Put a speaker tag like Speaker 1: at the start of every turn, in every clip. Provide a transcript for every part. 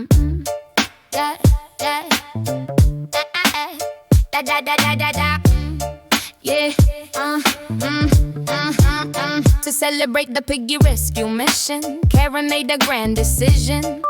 Speaker 1: Da, da, da, da, da, da, da, da. Yeah. To celebrate the piggy rescue mission, Karen made a grand decision.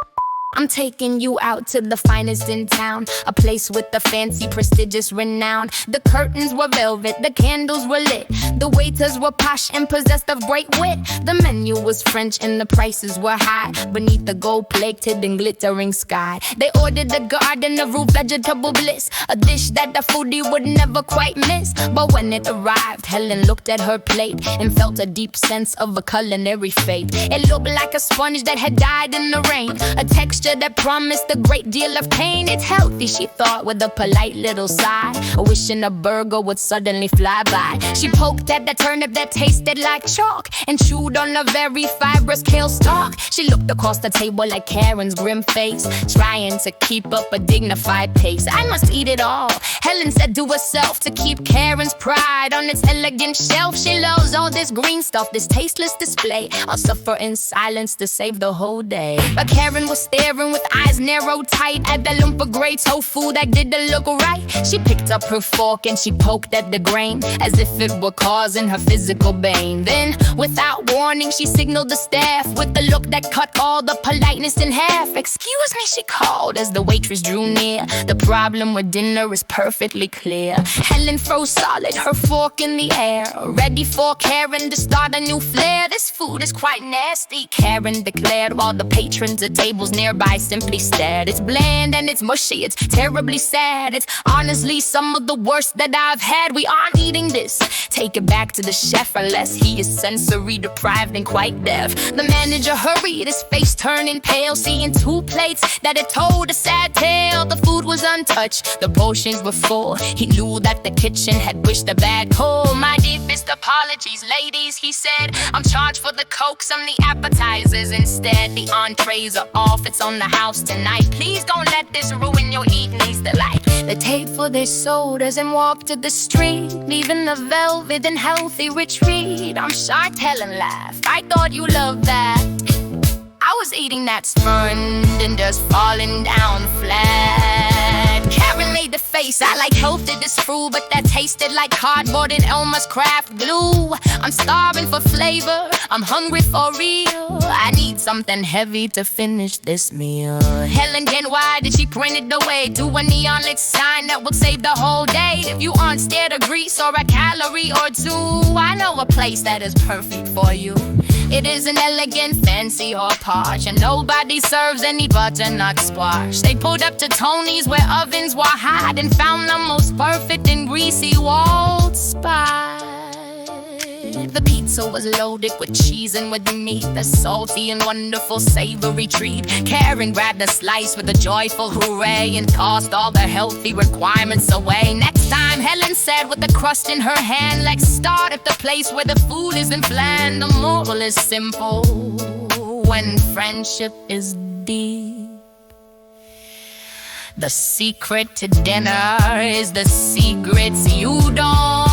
Speaker 1: I'm taking you out to the finest in town, a place with the fancy, prestigious renown. The curtains were velvet, the candles were lit, the waiters were posh and possessed of great wit. The menu was French and the prices were high, beneath the gold-plated and glittering sky. They ordered a garden of root vegetable bliss, a dish that the foodie would never quite miss. But when it arrived, Helen looked at her plate and felt a deep sense of a culinary fate. It looked like a sponge that had died in the rain, a texture that promised a great deal of pain. It's healthy, she thought with a polite little sigh, wishing a burger would suddenly fly by. She poked at the turnip that tasted like chalk and chewed on a very fibrous kale stalk. She looked across the table at Karen's grim face, trying to keep up a dignified pace. I must eat it all, Helen said to herself, to keep Karen's pride on its elegant shelf. She loves all this green stuff, this tasteless display. I'll suffer in silence to save the whole day. But Karen was staring with eyes narrowed tight at the lump of gray tofu that didn't look right. She picked up her fork and she poked at the grain as if it were causing her physical pain. Then, without warning, she signaled the staff with a look that cut all the politeness in half. "Excuse me," she called as the waitress drew near. "The problem with dinner is perfectly clear." Helen froze solid, her fork in the air, ready for Karen to start a new flair. "This food is quite nasty," Karen declared, while the patrons at tables nearby simply stared. "It's bland and it's mushy, it's terribly sad. It's honestly some of the worst that I've had. We aren't eating this. Take it back to the chef unless he is sensory deprived and quite deaf." The manager hurried, his face turning pale, seeing two plates that had told a sad tale. The food was untouched, the portions were full. He knew that the kitchen had wished a bad pull. "My deepest apologies, ladies," he said. "I'm charged for the cokes and the appetizers instead. The entrees are off, it's on the house tonight. Please don't let this ruin your evening's delight." They paid for their sodas and walked to the street, leaving the velvet and healthy retreat. "I'm shocked," Helen laughed. "I thought you loved that. I was eating that sponge and just falling down flat." Karen made the face. "I like healthy this fruit, but that tasted like cardboard and Elmer's craft glue. I'm starving for flavor, I'm hungry for real. I need something heavy to finish this meal." Helen, then why did she print it away to a neon lit sign that would save the whole day? "If you aren't scared of grease or a calorie or two, I know a place that is perfect for you. It isn't elegant, fancy, or posh, and nobody serves any butternut squash. They pulled up to Tony's where ovens were hot and found the most perfect and greasy walled spot. The pizza was loaded with cheese and with meat, the salty and wonderful savory treat. Karen grabbed a slice with a joyful hooray and tossed all the healthy requirements away. "Next time," Helen said with the crust in her hand, "let's start at the place where the food isn't bland." The moral is simple: when friendship is deep, the secret to dinner is the secrets you don't